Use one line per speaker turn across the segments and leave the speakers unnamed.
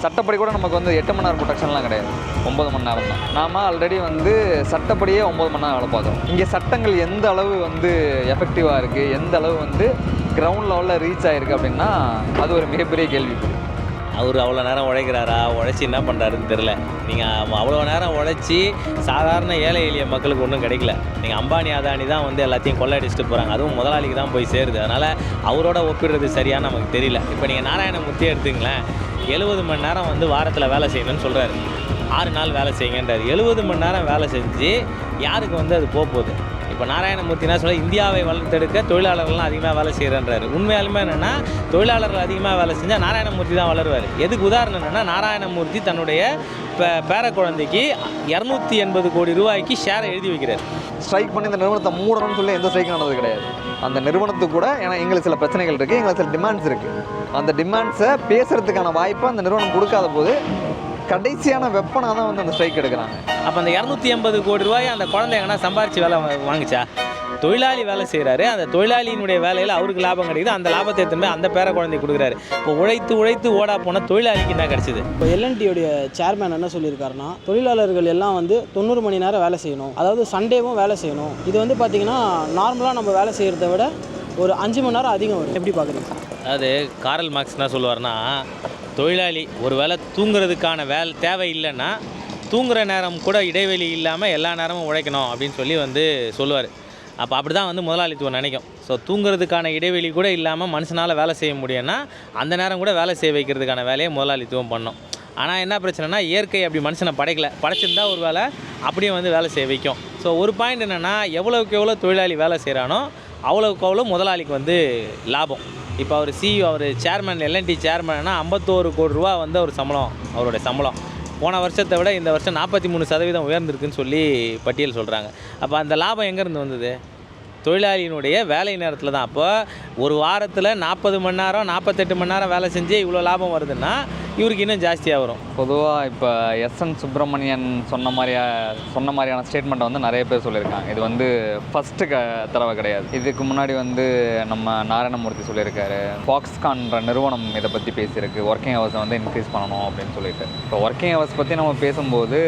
சட்டப்படி கூட நமக்கு வந்து 8 மணி நேரம் ப்ரொடெக்ஷன்லாம் கிடையாது, 9 மணி நேரம் தான். நாம் ஆல்ரெடி வந்து சட்டப்படியே 9 மணி நேரம் வேலை பார்க்குறோம். இங்கே சட்டங்கள் எந்த அளவு வந்து எஃபெக்டிவாக இருக்குது, எந்த அளவு வந்து கிரவுண்ட் லெவலில் ரீச் ஆகிருக்கு அப்படின்னா அது ஒரு மிகப்பெரிய கேள்விக்குறி.
அவர் அவ்வளோ நேரம் உழைக்கிறாரா, உழைச்சி என்ன பண்ணுறாருன்னு தெரில. நீங்கள் அவ்வளோ நேரம் உழைச்சி சாதாரண ஏழை எளிய மக்களுக்கு ஒன்றும் கிடைக்கல. நீங்கள் அம்பானி அதானி தான் வந்து எல்லாத்தையும் கொள்ளையடிச்சிட்டு போகிறாங்க, அதுவும் முதலாளிக்கு தான் போய் சேருது. அதனால் அவரோட ஒப்பிடுறது சரியானு நமக்கு தெரியல. இப்போ நீங்கள் நாராயணமூர்த்தியே எடுத்துங்களேன், 70 மணி நேரம் வந்து வாரத்தில் வேலை செய்யணும்னு சொல்கிறாரு, 6 நாள் வேலை செய்யுங்கன்றார். 70 மணி நேரம் வேலை செஞ்சு யாருக்கு வந்து அது போகுது? இப்போ நாராயணமூர்த்தினா சொல்ல இந்தியாவை வளர்த்தெடுக்க தொழிலாளர்கள்லாம் அதிகமாக வேலை செய்கிறன்றாரு. உண்மையாலுமே என்னென்னா தொழிலாளர்கள் அதிகமாக வேலை செஞ்சால் நாராயணமூர்த்தி தான் வளருவார். எதுக்கு உதாரணம் என்னென்னா, நாராயணமூர்த்தி தன்னுடைய பேர குழந்தைக்கு 280 கோடி ரூபாய்க்கு ஷேரை எழுதி வைக்கிறார்.
ஸ்ட்ரைக் பண்ணி இந்த நிறுவனத்தை மூடணும்னு சொல்லி எந்த ஸ்ட்ரைக்கும் நடந்தது கிடையாது. அந்த நிறுவனத்துக்கு கூட ஏன்னா எங்களுக்கு சில பிரச்சனைகள் இருக்குது, எங்களுக்கு சில டிமாண்ட்ஸ் இருக்குது. அந்த டிமாண்ட்ஸை பேசுகிறதுக்கான வாய்ப்பை அந்த நிறுவனம் கொடுக்காத போது கடைசியான வெப்பனாக தான் வந்து அந்த ஸ்ட்ரைக் எடுக்கிறாங்க.
அப்போ அந்த 280 கோடி ரூபாய் அந்த குழந்தை எங்கன்னா சம்பாரித்து வேலை வாங்கிச்சா? தொழிலாளி வேலை செய்கிறாரு, அந்த தொழிலாளியினுடைய வேலையில் அவருக்கு லாபம் கிடைக்குது, அந்த லாபத்தை எடுத்துன்னு அந்த பேர குழந்தை கொடுக்குறாரு. இப்போ உழைத்து ஓடா போன தொழிலாளிக்கு என்ன கிடச்சிது?
இப்போ எல்என்டியோடைய சேர்மேன் என்ன சொல்லியிருக்காருன்னா, தொழிலாளர்கள் எல்லாம் வந்து 90 மணி நேரம் வேலை செய்யணும், அதாவது சண்டேவும் வேலை செய்யணும். இது வந்து பார்த்திங்கன்னா நார்மலாக நம்ம வேலை செய்கிறத விட ஒரு 5 மணி நேரம் அதிகம் வரும். எப்படி பார்க்குறீங்க?
அதாவது காரல் மார்க்ஸ் என்ன சொல்லுவார்னா, தொழிலாளி ஒரு வேளை தூங்குறதுக்கான வேலை தேவை இல்லைன்னா தூங்குகிற நேரம் கூட இடைவெளி இல்லாமல் எல்லா நேரமும் உழைக்கணும் அப்படின்னு சொல்லி வந்து சொல்லுவார். அப்படி தான் வந்து முதலாளித்துவம் நினைக்கும். ஸோ தூங்குறதுக்கான இடைவெளி கூட இல்லாமல் மனுஷனால் வேலை செய்ய முடியும்னா அந்த நேரம் கூட வேலை செய்ய வைக்கிறதுக்கான வேலையை முதலாளித்துவம் பண்ணோம். ஆனால் என்ன பிரச்சனைனா, இயற்கை அப்படி மனுஷனை படைச்சிருந்தா ஒரு வேலை அப்படியே வந்து வேலை செய்ய வைக்கும். ஸோ ஒரு பாயிண்ட் என்னென்னா, எவ்வளோக்கு எவ்வளோ தொழிலாளி வேலை செய்கிறானோ அவ்வளோக்கு அவ்வளோ முதலாளிக்கு வந்து லாபம். இப்போ அவர் அவர் சேர்மன், எல்என்டி சேர்மன்னா 51 கோடி ரூபா வந்து அவர் அவருடைய சம்பளம் போன வருஷத்தை விட இந்த வருஷம் 43% உயர்ந்திருக்குன்னு சொல்லி பட்டியல் சொல்கிறாங்க. அப்போ அந்த லாபம் எங்கேருந்து வந்தது? தொழிலாளியினுடைய வேலை நேரத்தில் தான். அப்போ ஒரு வாரத்தில் 40 மணி நேரம் 48 மணி நேரம் வேலை செஞ்சு இவ்வளோ லாபம் வருதுன்னா இவருக்கு இன்னும் ஜாஸ்தியாக வரும்.
பொதுவாக இப்போ எஸ்என் சுப்பிரமணியன் சொன்ன மாதிரியான ஸ்டேட்மெண்ட்டை வந்து நிறைய பேர் சொல்லியிருக்காங்க. இது வந்து ஃபஸ்ட்டு தடவை கிடையாது. இதுக்கு முன்னாடி வந்து நம்ம நாராயணமூர்த்தி சொல்லியிருக்காரு, ஃபாக்ஸ்கான்ற நிறுவனம் இதை பற்றி பேசியிருக்கு, ஒர்க்கிங் ஹவர்ஸை வந்து இன்க்ரீஸ் பண்ணணும் அப்படின்னு சொல்லிட்டு. இப்போ ஒர்க்கிங் ஹவர்ஸ் பற்றி நம்ம பேசும்போது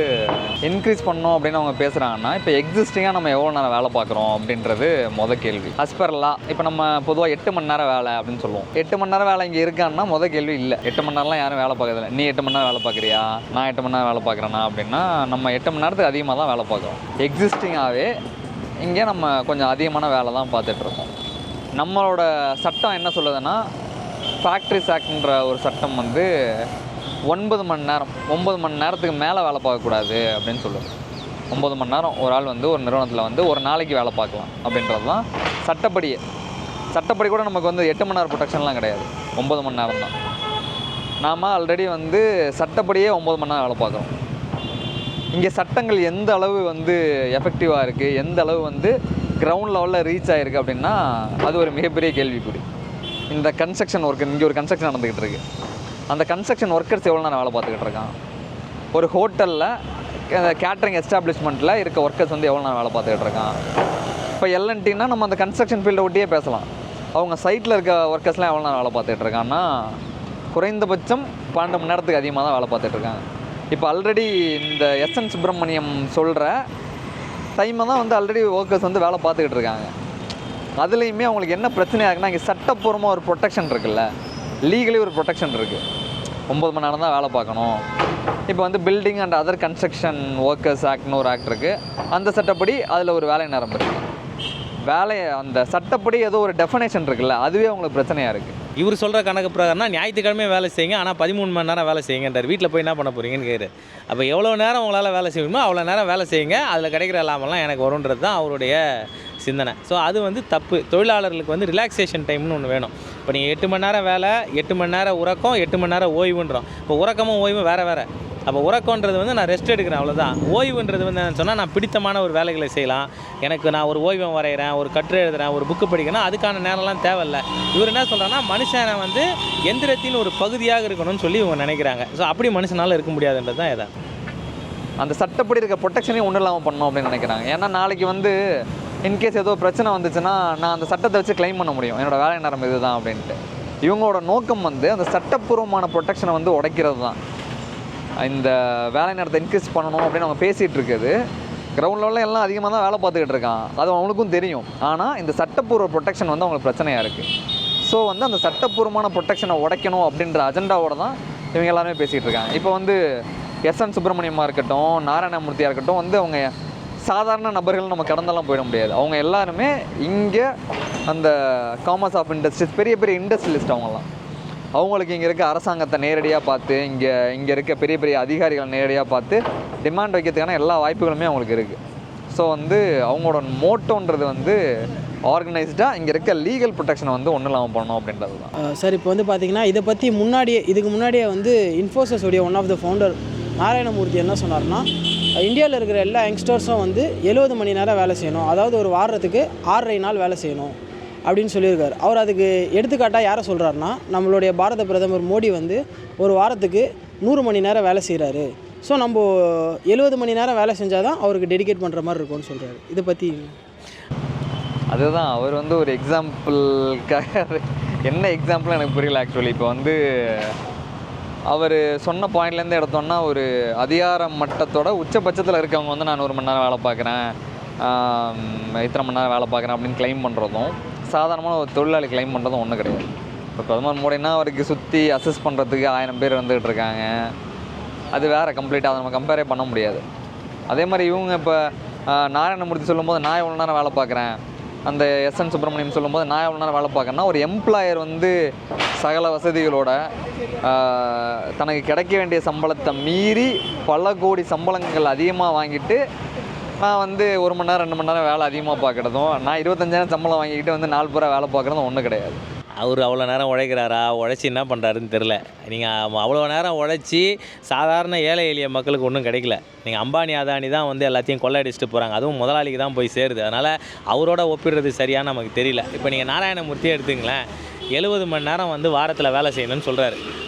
இன்க்ரீஸ் பண்ணணும் அப்படின்னு அவங்க பேசுகிறாங்கன்னா, இப்போ எக்ஸிஸ்டிங்காக நம்ம எவ்வளோ நேரம் வேலை பார்க்குறோம் அப்படின்றது மொதல் கேள்வி. அஸ்பர்லா இப்போ நம்ம பொதுவாக 8 மணி நேரம் வேலை அப்படின்னு சொல்லுவோம். 8 மணி நேரம் வேலை இங்கே இருக்கான்னா மொதல் கேள்வி இல்லை. 8 மணி நேரம்லாம் யாரும் வேலை பார்க்கறதில்ல. நீ 8 மணி நேரம் வேலை பார்க்குறியா, நான் 8 மணி நேரம் வேலை பார்க்குறேன்னா அப்படின்னா நம்ம 8 மணி நேரத்துக்கு அதிகமாக தான் வேலை பார்க்குறோம். எக்ஸிஸ்டிங்காகவே இங்கே நம்ம கொஞ்சம் அதிகமான வேலை தான் பார்த்துட்ருக்கோம். நம்மளோட சட்டம் என்ன சொல்லுதுன்னா, ஃபேக்ட்ரிஸ் ஆக்ட்ன்ற ஒரு சட்டம் வந்து 9 மணி நேரத்துக்கு மேலே வேலை பார்க்கக்கூடாது அப்படின்னு சொல்லுது. 9 மணி நேரம் ஒரு ஆள் வந்து ஒரு நிறுவனத்தில் வந்து ஒரு நாளைக்கு வேலை பார்க்கலாம் அப்படின்றது தான் சட்டப்படி கூட நமக்கு வந்து 8 மணி நேரம் ப்ரொடெக்ஷன்லாம் கிடையாது, 9 மணி நேரம் தான். நாம் ஆல்ரெடி வந்து சட்டப்படியே 9 மணி நேரம் வேலை பார்க்குறோம். இங்கே சட்டங்கள் எந்த அளவு வந்து எஃபெக்டிவாக இருக்குது, எந்த அளவு வந்து கிரவுண்ட் லெவலில் ரீச் ஆகிருக்கு அப்படின்னா அது ஒரு மிகப்பெரிய கேள்விக்குறி. இந்த கன்ஸ்ட்ரக்ஷன் ஒர்க், இங்கே ஒரு கன்ஸ்ட்ரக்ஷன் நடந்துக்கிட்டு இருக்குது. அந்த கன்ஸ்ட்ரக்ஷன் ஒர்க்கர்ஸ் எவ்வளோ நேரம் வேலை பார்த்துக்கிட்டு இருக்கான்? ஒரு ஹோட்டலில் கேட்ரிங் எஸ்டாப்ளிஷ்மெண்ட்டில் இருக்க ஒர்க்கர்ஸ் வந்து எவ்வளோ நேரம் வேலை பார்த்துக்கிட்டு இருக்கான்? இப்போ எல்என்டின்னா நம்ம அந்த கன்ஸ்ட்ரக்ஷன் ஃபீல்டை ஒட்டியே பேசலாம். அவங்க சைட்டில் இருக்க ஒர்க்கர்ஸ்லாம் எவ்வளோ நேரம் வேலை பார்த்துக்கிட்டு இருக்காங்கன்னா குறைந்தபட்சம் 12 மணி நேரத்துக்கு அதிகமாக தான் வேலை பார்த்துட்ருக்காங்க. இப்போ ஆல்ரெடி இந்த எஸ்என் சுப்பிரமணியம் சொல்கிற டைமை தான் வந்து ஆல்ரெடி ஒர்க்கர்ஸ் வந்து வேலை பார்த்துக்கிட்டு இருக்காங்க. அதுலேயுமே அவங்களுக்கு என்ன பிரச்சனையாக இருக்குன்னா, இங்கே சட்டப்பூர்வமாக ஒரு ப்ரொடெக்ஷன் இருக்குல்ல, லீகலி ஒரு ப்ரொடெக்ஷன் இருக்குது. 9 மணி நேரம் தான் வேலை பார்க்கணும். இப்போ வந்து building and other construction workers ஆக்ட்னு ஒரு ஆக்ட் இருக்குது. அந்த சட்டப்படி அதில் ஒரு வேலை நேரம் இருக்குது. அந்த சட்டப்படி ஏதோ ஒரு டெஃபனேஷன் இருக்குல்ல, அதுவே அவங்களுக்கு பிரச்சனையாக இருக்குது.
இவர் சொல்கிற கணக்கு பிரகாரம்னா ஞாயிற்றுக்கிழமை வேலை செய்யுங்க, ஆனால் 13 மணி நேரம் வேலை செய்யுங்கன்றார். வீட்டில் போய் என்ன பண்ண போகிறீங்கன்னு கேட்குறாரு. அப்போ எவ்வளோ நேரம் உங்களால் வேலை செய்யணுமோ அவ்வளோ நேரம் வேலை செய்யுங்க, அதில் கிடைக்கிற லாபம்லாம் எனக்கு வரும்ன்றது தான் அவருடைய சிந்தனை. ஸோ அது வந்து தப்பு. தொழிலாளர்களுக்கு வந்து ரிலாக்ஸேஷன் டைம்னு ஒன்று வேணும். இப்போ நீங்கள் 8 மணி நேரம் வேலை, 8 மணி நேரம் உறக்கம், 8 மணி நேரம் ஓய்வுன்றோம். இப்போ உறக்கமும் ஓய்வும் வேறு. அப்போ உறக்கன்றது வந்து நான் ரெஸ்ட் எடுக்கிறேன், அவ்வளோதான். ஓய்வுன்றது வந்து என்னன்னு சொன்னால், நான் பிடித்தமான ஒரு வேலைகளை செய்யலாம். எனக்கு நான் ஒரு ஓய்வை வரைகிறேன், ஒரு கட்டுரை எழுதுகிறேன், ஒரு புக்கு படிக்கணும், அதுக்கான நேரம்லாம் தேவையில்லை. இவர் என்ன சொல்கிறாங்கன்னா, மனுஷனை வந்து எந்திரத்தின் ஒரு பகுதியாக இருக்கணும்னு சொல்லி இவங்க நினைக்கிறாங்க. ஸோ அப்படி மனுஷனால் இருக்க முடியாதுன்றது தான் எதாவது.
அந்த சட்டப்படி இருக்க ப்ரொடெக்ஷனையும் ஒன்றும் இல்லாமல் பண்ணணும் அப்படின்னு நினைக்கிறாங்க. ஏன்னா நாளைக்கு வந்து இன்கேஸ் ஏதோ பிரச்சனை வந்துச்சுன்னா நான் அந்த சட்டத்தை வச்சு கிளைம் பண்ண முடியும், என்னோடய வேலை நேரம் இது தான் அப்படின்ட்டு. இவங்களோட நோக்கம் வந்து அந்த சட்டப்பூர்வமான ப்ரொடெக்ஷனை வந்து உடைக்கிறது தான். இந்த வேலை நேரத்தை இன்க்ரீஸ் பண்ணணும் அப்படின்னு அவங்க பேசிகிட்டு இருக்குது. கிரவுண்ட் லெவலில் எல்லாம் அதிகமாக தான் வேலை பார்த்துக்கிட்டு இருக்கான், அது அவங்களுக்கும் தெரியும். ஆனால் இந்த சட்டப்பூர்வ ப்ரொடெக்ஷன் வந்து அவங்களுக்கு பிரச்சனையாக இருக்குது. ஸோ வந்து அந்த சட்டப்பூர்வமான ப்ரொடெக்ஷனை உடைக்கணும் அப்படின்ற அஜெண்டாவோட தான் இவங்க எல்லாருமே பேசிகிட்டு இருக்காங்க. இப்போ வந்து எஸ்என் சுப்பிரமணியமாக இருக்கட்டும், நாராயணமூர்த்தியாக இருக்கட்டும், வந்து அவங்க சாதாரண நபர்கள் நம்ம கடந்தெல்லாம் போயிட முடியாது. அவங்க எல்லாருமே இங்கே அந்த காமர்ஸ் ஆஃப் இண்டஸ்ட்ரீஸ் பெரிய பெரிய இண்டஸ்ட்ரியலிஸ்ட் அவங்களுக்கு இங்கே இருக்க அரசாங்கத்தை நேரடியாக பார்த்து இங்கே இருக்க பெரிய பெரிய அதிகாரிகளை நேரடியாக பார்த்து டிமாண்ட் வைக்கிறதுக்கான எல்லா வாய்ப்புகளுமே அவங்களுக்கு இருக்குது. ஸோ வந்து அவங்களோட மோட்டோன்றது வந்து ஆர்கனைஸ்டாக இங்கே இருக்க லீகல் ப்ரொடெக்ஷனை வந்து ஒன்றும் இல்லாமல் பண்ணணும் அப்படின்றது தான்.
சார் இப்போ வந்து பார்த்திங்கன்னா இதை பற்றி இதுக்கு முன்னாடியே வந்து இன்ஃபோசிஸ் உடைய one of the founder Narayana Murthy என்ன சொன்னார்னா, இந்தியாவில் இருக்கிற எல்லா யங்ஸ்டர்ஸும் வந்து 70 மணி நேரம் வேலை செய்யணும், அதாவது ஒரு வாரத்துக்கு 6.5 நாள் வேலை செய்யணும் அப்படின்னு சொல்லியிருக்காரு. அவர் அதுக்கு எடுத்துக்காட்டாக யாரை சொல்கிறாருன்னா, நம்மளுடைய பாரத பிரதமர் மோடி வந்து ஒரு வாரத்துக்கு 100 மணி நேரம் வேலை செய்கிறாரு. ஸோ நம்ம 70 மணி நேரம் வேலை செஞ்சால் தான் அவருக்கு டெடிகேட் பண்ணுற மாதிரி இருக்கும்னு சொல்கிறாரு. இதை பற்றி
அதுதான் அவர் வந்து ஒரு எக்ஸாம்பிளுக்காக என்ன எக்ஸாம்பிள் எனக்கு புரியல ஆக்சுவலி. இப்போ வந்து அவர் சொன்ன பாயிண்ட்லேருந்து எடுத்தோன்னா ஒரு அதிகார மட்டத்தோட உச்சபட்சத்தில் இருக்கவங்க வந்து நான் 100 மணி நேரம் வேலை பார்க்குறேன், இத்தனை மணி நேரம் வேலை பார்க்குறேன் அப்படின்னு கிளைம் பண்ணுறதும் சாதாரணமான ஒரு தொழிலாளி கிளைம் பண்ணுறதும் ஒன்றும் கிடையாது. இப்போ பிரதமர் மோடினா அவருக்கு சுற்றி அசஸ் பண்ணுறதுக்கு 1000 பேர் வந்துகிட்டு இருக்காங்க, அது வேறு கம்ப்ளீட்டாக அதை நம்ம கம்பேரே பண்ண முடியாது. அதே மாதிரி இவங்க இப்போ நாராயணமூர்த்தி சொல்லும்போது நான் எவ்வளோ நேரம் வேலை பார்க்குறேன், அந்த எஸ்என் சுப்பிரமணியம் சொல்லும்போது நான் எவ்வளோ நேரம் வேலை பார்க்குறேன்னா, ஒரு எம்ப்ளாயர் வந்து சகல வசதிகளோட தனக்கு கிடைக்க வேண்டிய சம்பளத்தை மீறி பல கோடி சம்பளங்கள் அதிகமாக வாங்கிட்டு நான் வந்து 1 மணி நேரம் 2 மணி நேரம் வேலை அதிகமாக பார்க்குறதும், நான் 25,000 சம்பளம் வாங்கிக்கிட்டு வந்து 4 பேராக வேலை பார்க்குறதும் ஒன்றும் கிடையாது.
அவர் அவ்வளோ நேரம் உழைக்கிறாரா, உழைச்சி என்ன பண்ணுறாருன்னு தெரில. நீங்கள் அவ்வளோ நேரம் உழைச்சி சாதாரண ஏழை எளிய மக்களுக்கு ஒன்றும் கிடைக்கல. நீங்கள் அம்பானி அதானி தான் வந்து எல்லாத்தையும் கொள்ளையடிச்சிட்டு போகிறாங்க, அதுவும் முதலாளிக்கு தான் போய் சேருது. அதனால் அவரோட ஒப்பிடுறது சரியானு நமக்கு தெரியல. இப்போ நீங்கள் நாராயணமூர்த்தியே எடுத்துங்களேன், 70 மணி நேரம் வந்து வாரத்தில் வேலை செய்யணும்னு சொல்கிறாரு,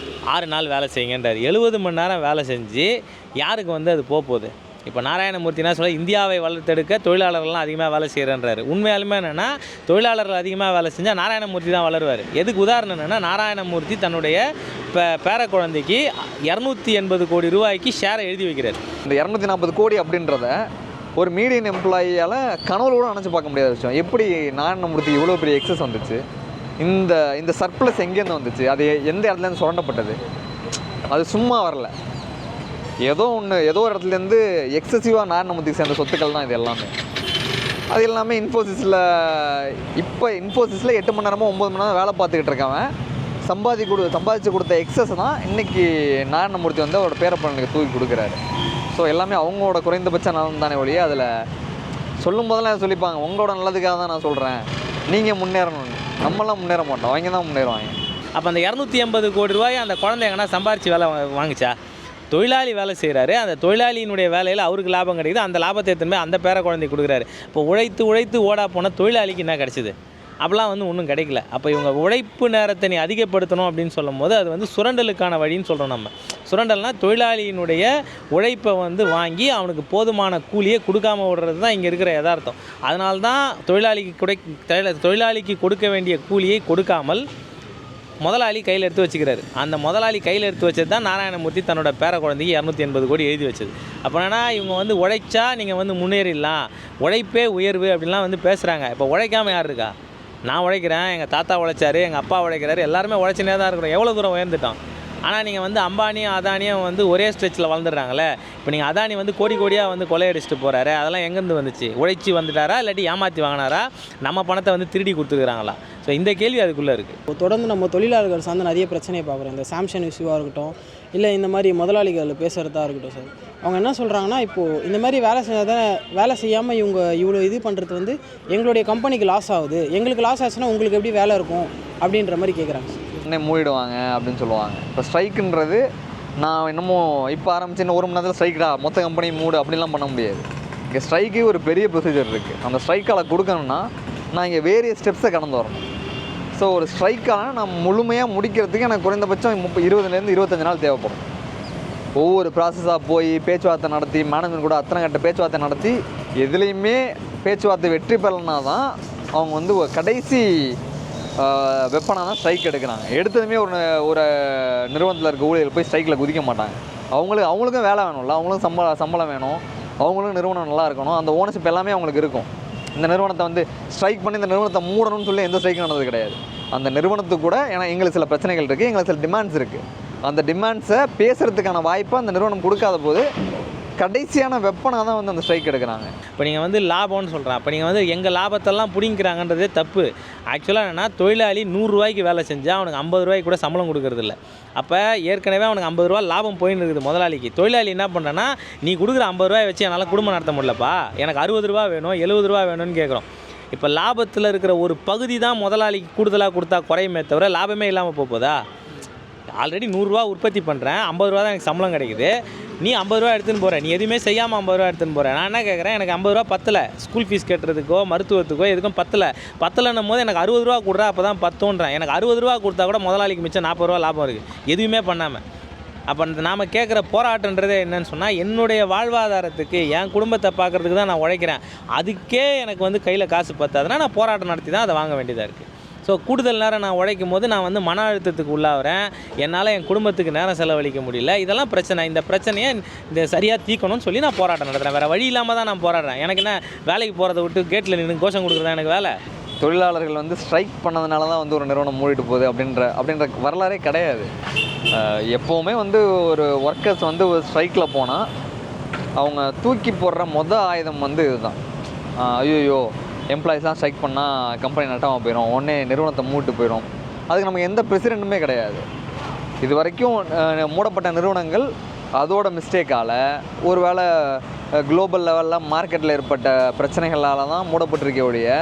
6 நாள் வேலை செய்யுங்கன்றார். 70 மணி நேரம் வேலை செஞ்சு யாருக்கு வந்து அது போகுது? இப்போ நாராயணமூர்த்தினா சொல்ல இந்தியாவை வளர்த்தெடுக்க தொழிலாளர்கள்லாம் அதிகமாக வேலை செய்கிறன்றாரு. உண்மையாலுமே என்னென்னா தொழிலாளர்கள் அதிகமாக வேலை செஞ்சால் நாராயணமூர்த்தி தான் வளருவார். எதுக்கு உதாரணம் என்னென்னா, நாராயணமூர்த்தி தன்னுடைய பேர குழந்தைக்கு 280 கோடி ரூபாய்க்கு ஷேரை எழுதி வைக்கிறார்.
இந்த 240 கோடி அப்படின்றத ஒரு மீடியன் எம்ப்ளாயியால் கனவுல கூட நினச்சி பார்க்க முடியாத விஷயம். எப்படி நாராயணமூர்த்தி இவ்வளோ பெரிய எக்ஸஸ் வந்துச்சு, இந்த சர்ப்ளஸ் எங்கேருந்து வந்துச்சு, அது எந்த இடத்துலேருந்து சுரண்டப்பட்டது, அது சும்மா வரல. ஏதோ ஒரு இடத்துலேருந்து எக்ஸசிவாக நாராயணமூர்த்திக்கு சேர்ந்த சொத்துக்கள் தான் இது எல்லாமே. அது எல்லாமே இன்ஃபோசிஸில் 8 மணி நேரமோ 9 மணி நேரம் வேலை பார்த்துக்கிட்டு இருக்கவன் சம்பாதிச்சு கொடுத்த எக்ஸஸ் தான் இன்றைக்கி நாராயணமூர்த்தி வந்து அவரோட பேரப்பனுக்கு தூக்கி கொடுக்குறாரு. ஸோ எல்லாமே அவங்களோட குறைந்தபட்ச நலன் தானே ஒழிய, அதில் சொல்லும் போதெல்லாம் சொல்லிப்பாங்க உங்களோட நல்லதுக்காக தான் நான் சொல்கிறேன், நீங்கள் முன்னேறணும். நம்மளாம் முன்னேற மாட்டோம், அவங்க தான் முன்னேறுவாங்க.
அப்போ அந்த 280 கோடி ரூபாய் அந்த குழந்தை எங்கன்னா சம்பாரித்து வேலை வாங்கிச்சா? தொழிலாளி வேலை செய்கிறாரு, அந்த தொழிலாளியினுடைய வேலையில் அவருக்கு லாபம் கிடைக்குது, அந்த லாபத்தை எடுத்துன்னு போய் அந்த பேர குழந்தைக்கு கொடுக்குறாரு. இப்போ உழைத்து ஓடா போன தொழிலாளிக்கு என்ன கிடச்சிது? அப்படிலாம் வந்து ஒன்றும் கிடைக்கல. அப்போ இவங்க உழைப்பு நேரத்தை நீ அதிகப்படுத்தணும் அப்படின்னு சொல்லும் போது அது வந்து சுரண்டலுக்கான வழின்னு சொல்கிறோம். நம்ம சுரண்டல்னால் தொழிலாளியினுடைய உழைப்பை வந்து வாங்கி அவனுக்கு போதுமான கூலியை கொடுக்காமல் விடுறது தான் இங்கே இருக்கிற யதார்த்தம். அதனால தான் தொழிலாளிக்கு கொடுக்க வேண்டிய கூலியை கொடுக்காமல் முதலாளி கையில் எடுத்து வச்சுக்கிறாரு. அந்த முதலாளி கையில் எடுத்து வச்சது தான் நாராயணமூர்த்தி தன்னோட பேர குழந்தைக்கு 280 கோடி எழுதி வச்சது. அப்போ என்னன்னா இவங்க வந்து உழைச்சா நீங்கள் வந்து முன்னேறிடலாம், உழைப்பே உயர்வு அப்படின்லாம் வந்து பேசுகிறாங்க. இப்போ உழைக்காமல் யார் இருக்கா? நான் உழைக்கிறேன், எங்கள் தாத்தா உழைச்சாரு, எங்கள் அப்பா உழைக்கிறாரு, எல்லாருமே உழைச்சினே தான் இருக்கிறோம். எவ்வளோ தூரம் உயர்ந்துட்டோம். ஆனால் நீங்கள் வந்து அம்பானியும் அதானியும் வந்து ஒரே ஸ்ட்ரெச்சில் வளர்ந்துடுறாங்களே. இப்போ நீங்கள் அதானி வந்து கோடியாக வந்து கொள்ளையடிச்சிட்டு போகிறாரு, அதெல்லாம் எங்கேருந்து வந்துச்சு? உழைச்சி வந்துட்டாரா, இல்லாட்டி ஏமாற்றி வாங்கினாரா, நம்ம பணத்தை வந்து திருடி கொடுத்துக்கிறாங்களா? ஸோ இந்த கேள்வி அதுக்குள்ளே இருக்குது.
இப்போ தொடர்ந்து நம்ம தொழிலாளர்கள் சார்ந்த நிறைய பிரச்சனையை பார்க்குறோம். இந்த சாம்சங் இஷ்யூவாக இருக்கட்டும், இல்லை இந்த மாதிரி முதலாளிகள் பேசுகிறதா இருக்கட்டும் சார். அவங்க என்ன சொல்கிறாங்கன்னா, இப்போது இந்த மாதிரி வேலை செஞ்சால் தான், வேலை செய்யாமல் இவங்க இவ்வளோ இது பண்ணுறது வந்து எங்களுடைய கம்பெனிக்கு லாஸ் ஆகுது, எங்களுக்கு லாஸ் ஆச்சுன்னா உங்களுக்கு எப்படி வேலை இருக்கும் அப்படின்ற மாதிரி கேட்குறாங்க சார்.
உடனே மூடிடுவாங்க அப்படின்னு சொல்லுவாங்க. இப்போ ஸ்ட்ரைக்குன்றது நான் இன்னமும் இப்போ ஆரம்பிச்சு இன்னும் 1 மணி நேரத்தில் ஸ்ட்ரைக்கா மொத்த கம்பெனி மூடு அப்படிலாம் பண்ண முடியாது. இங்கே ஸ்ட்ரைக்கு ஒரு பெரிய ப்ரொசீஜர் இருக்குது. அந்த ஸ்ட்ரைக்கால் கொடுக்கணும்னா நான் இங்கே வேரிய ஸ்டெப்ஸை கடந்து வரணும். ஸோ ஒரு ஸ்ட்ரைக்கான நான் முழுமையாக முடிக்கிறதுக்கு எனக்கு குறைந்தபட்சம் 20லேருந்து 25 நாள் தேவைப்படும். ஒவ்வொரு ப்ராசஸாக போய் பேச்சுவார்த்தை நடத்தி மேனேஜ்மெண்ட் கூட அத்தனை கட்ட பேச்சுவார்த்தை நடத்தி எதுலேயுமே பேச்சுவார்த்தை வெற்றி பெறலைனா தான் அவங்க வந்து கடைசி வெப்பனாக தான் ஸ்ட்ரைக் எடுக்கிறாங்க. எடுத்ததுமே ஒரு நிறுவனத்தில் இருக்க ஊழியர்கள் போய் ஸ்ட்ரைக்கில் குதிக்க மாட்டாங்க. அவங்களுக்கும் வேலை வேணும்ல, அவங்களுக்கும் சம்பளம் வேணும், அவங்களுக்கும் நிறுவனம் நல்லா இருக்கணும், அந்த ஓனர்ஷிப் எல்லாமே அவங்களுக்கு இருக்கும். இந்த நிறுவனத்தை வந்து ஸ்ட்ரைக் பண்ணி இந்த நிறுவனத்தை மூடணும்னு சொல்லி எந்த ஸ்ட்ரைக்கும் நடந்தது கிடையாது. அந்த நிறுவனத்துக்கு கூட ஏன்னா எங்களுக்கு சில பிரச்சனைகள் இருக்குது, எங்களுக்கு சில டிமாண்ட்ஸ் இருக்குது. அந்த டிமாண்ட்ஸை பேசுகிறதுக்கான வாய்ப்பை அந்த நிறுவனம் கொடுக்காத போது கடைசியான வெப்பனாக தான் வந்து அந்த ஸ்ட்ரைக் எடுக்கிறாங்க.
இப்போ நீங்கள் வந்து லாபம்னு சொல்கிறேன், அப்போ நீங்கள் வந்து எங்கள் லாபத்தெல்லாம் பிடிங்கிறாங்கன்றதே தப்பு. ஆக்சுவலாக என்னென்னா தொழிலாளி 100 ரூபாய்க்கு வேலை செஞ்சால் அவனுக்கு 50 ரூபாய்க்கு கூட சம்பளம் கொடுக்கறதில்ல. அப்போ ஏற்கனவே அவனுக்கு 50 ரூபா லாபம் போயின்னு இருக்குது முதலாளிக்கு. தொழிலாளி என்ன பண்ணுறேன்னா, நீ கொடுக்குற 50 ரூபாய் வச்சு என்னால் குடும்பம் நடத்த முடியலப்பா, எனக்கு 60 ரூபா வேணும், 70 ரூபா வேணும்னு கேட்குறோம். இப்போ லாபத்தில் இருக்கிற ஒரு பகுதி தான் முதலாளிக்கு கூடுதலாக கொடுத்தா குறையுமே தவிர லாபமே இல்லாமல் போகுதா? ஆல்ரெடி 100 ரூபா உற்பத்தி பண்ணுறேன், 50 ரூபா தான் எனக்கு சம்பளம் கிடைக்குது, நீ 50 ரூபா எடுத்துன்னு போகிற, நீ எதுவுமே செய்யாமல் 50 ரூபா எடுத்துன்னு போகிறேன். நான் என்ன கேட்குறேன், எனக்கு 50 ரூபா பத்தலை, ஸ்கூல் ஃபீஸ் கட்டுறதுக்கோ மருத்துவத்துக்கோ எதுக்கும் பத்தலைன்னும் போது எனக்கு 60 ரூபா கொடுறா, அப்போ தான் பத்தோன்றேன். எனக்கு 60 ரூபா கொடுத்தா கூட முதலாளிக்கு மிச்சம் 40 ரூபா லாபம் இருக்குது, எதுவுமே பண்ணாமல். அப்போ நாம் கேட்குற போராட்டன்றதே என்னன்னு சொன்னால், என்னுடைய வாழ்வாதாரத்துக்கு என் குடும்பத்தை பார்க்குறதுக்கு தான் நான் உழைக்கிறேன், அதுக்கே எனக்கு வந்து கையில் காசு பத்தாதுன்னா நான் போராட்டம் நடத்தி தான் அதை வாங்க வேண்டியதாக இருக்குது. ஸோ கூடுதல் நேரம் நான் உழைக்கும் போது நான் வந்து மன அழுத்தத்துக்கு உள்ளாகிறேன், என்னால் என் குடும்பத்துக்கு நேரம் செலவழிக்க முடியல. இதெல்லாம் பிரச்சனை. இந்த பிரச்சனையை இந்த சரியாக தீர்க்கணும்னு சொல்லி நான் போராட்டம் நடத்துகிறேன். வேறு வழி இல்லாமல் தான் நான் போராடுறேன். எனக்கு என்ன வேலைக்கு போகிறத விட்டு கேட்டில் நின்று கோஷம் கொடுக்குறதா எனக்கு வேலை?
தொழிலாளர்கள் வந்து ஸ்ட்ரைக் பண்ணதுனால தான் வந்து ஒரு நிறுவனம் மூடிட்டு போகுது அப்படின்ற வரலாறே கிடையாது. எப்போவுமே வந்து ஒரு ஒர்க்கர்ஸ் வந்து ஒரு ஸ்ட்ரைக்கில் போனால் அவங்க தூக்கி போடுற ஆயுதம் வந்து இதுதான். ஐயோ எம்ப்ளாயிஸ்லாம் ஸ்ட்ரைக் பண்ணால் கம்பெனி நட்டாமல் போயிடும், உடனே நிறுவனத்தை மூட்டு போயிடும். அதுக்கு நமக்கு எந்த ப்ரெசிடெண்ட்டுமே கிடையாது. இது வரைக்கும் மூடப்பட்ட நிறுவனங்கள் அதோட மிஸ்டேக்கால், ஒரு வேளை குளோபல் லெவலில் மார்க்கெட்டில் ஏற்பட்ட பிரச்சனைகளால் தான் மூடப்பட்டிருக்கே ஒழிய,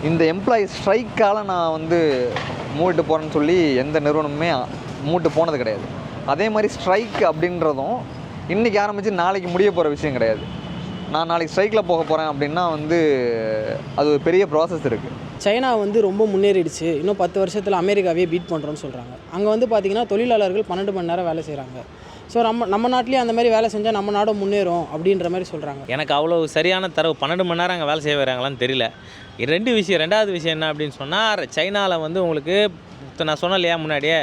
இந்த எம்ப்ளாயி ஸ்ட்ரைக்கால் நான் வந்து மூட்டு போகிறேன்னு சொல்லி எந்த நிறுவனமுமே மூட்டு போனது கிடையாது. அதே மாதிரி ஸ்ட்ரைக் அப்படின்றதும் இன்றைக்கி ஆரம்பித்து நாளைக்கு முடிய போகிற விஷயம் கிடையாது. நான் நாளைக்கு ஸ்ட்ரைக்கில் போக போகிறேன் அப்படின்னா வந்து அது ஒரு பெரிய ப்ராசஸ் இருக்குது.
சைனா வந்து ரொம்ப முன்னேறிடுச்சு, இன்னும் 10 வருஷத்தில் அமெரிக்காவே பீட் பண்ணுறோன்னு சொல்கிறாங்க. அங்கே வந்து பார்த்திங்கன்னா தொழிலாளர்கள் 12 மணி நேரம் வேலை செய்கிறாங்க. ஸோ நம்ம நாட்டிலேயே அந்த மாதிரி வேலை செஞ்சால் நம்ம நாடும் முன்னேறும் அப்படின்ற மாதிரி சொல்கிறாங்க.
எனக்கு அவ்வளோ சரியான தரவு 12 மணி நேரம் அங்கே வேலை செய்ய வராங்களான்னு தெரியல. ரெண்டாவது விஷயம் என்ன அப்படின்னு சொன்னால், சைனாவில் வந்து உங்களுக்கு நான் சொன்னேன் இல்லையா முன்னாடியே,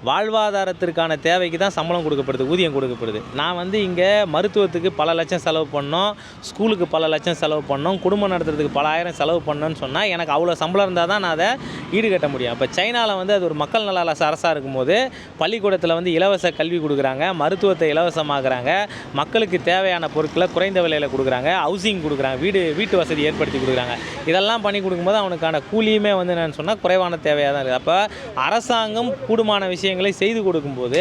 வாழ்வாதாரத்திற்கான தேவைக்கு தான் சம்பளம் கொடுக்கப்படுது, ஊதியம் கொடுக்கப்படுது. நான் வந்து இங்கே மருத்துவத்துக்கு பல லட்சம் செலவு பண்ணோம், ஸ்கூலுக்கு பல லட்சம் செலவு பண்ணோம், குடும்பம் நடத்துறதுக்கு பல ஆயிரம் செலவு பண்ணோன்னு சொன்னால் எனக்கு அவ்வளோ சம்பளம் இருந்தால் தான் நான் அதை ஈடுகட்ட முடியும். இப்போ சைனாவில் வந்து அது ஒரு மக்கள் நல அரசாக இருக்கும்போது பள்ளிக்கூடத்தில் வந்து இலவச கல்வி கொடுக்குறாங்க, மருத்துவத்தை இலவசமாக்குறாங்க, மக்களுக்கு தேவையான பொருட்களை குறைந்த விலையில் கொடுக்குறாங்க, ஹவுசிங் கொடுக்குறாங்க, வீட்டு வசதி ஏற்படுத்தி கொடுக்குறாங்க. இதெல்லாம் பண்ணி கொடுக்கும்போது அவனுக்கான கூலியுமே வந்து என்னென்னு சொன்னால் குறைவான தேவையாக தான் இருக்குது. அப்போ அரசாங்கம் கூடுமான விஷயங்களை செய்து கொடுக்கும்போது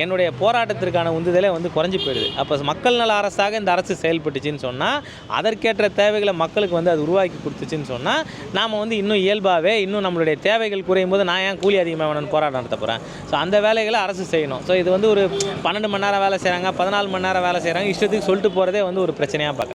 என்னுடைய போராட்டத்திற்கான உந்துதலே வந்து குறைஞ்சி போயிடுது. அப்போ மக்கள் நல அரசாக இந்த அரசு செயல்பட்டுச்சின்னு சொன்னால், அதற்கேற்ற தேவைகளை மக்களுக்கு வந்து அது உருவாக்கி கொடுத்துச்சின்னு சொன்னால், நாம் வந்து இன்னும் இயல்பாகவே இன்னும் நம்மளுடைய தேவைகள் குறையும் போது நான் ஏன் கூலி அதிகமாக வேணும்னு போராட்டம் நடத்த போகிறேன்? ஸோ அந்த வேலைகளை அரசு செய்யணும். ஸோ இது வந்து ஒரு 12 மணி நேரம் வேலை செய்கிறாங்க, 14 மணி நேரம் வேலை செய்கிறாங்க, இஷ்டத்துக்கு சொல்லிட்டு போகிறதே வந்து ஒரு பிரச்சனையாக பார்க்குறேன்.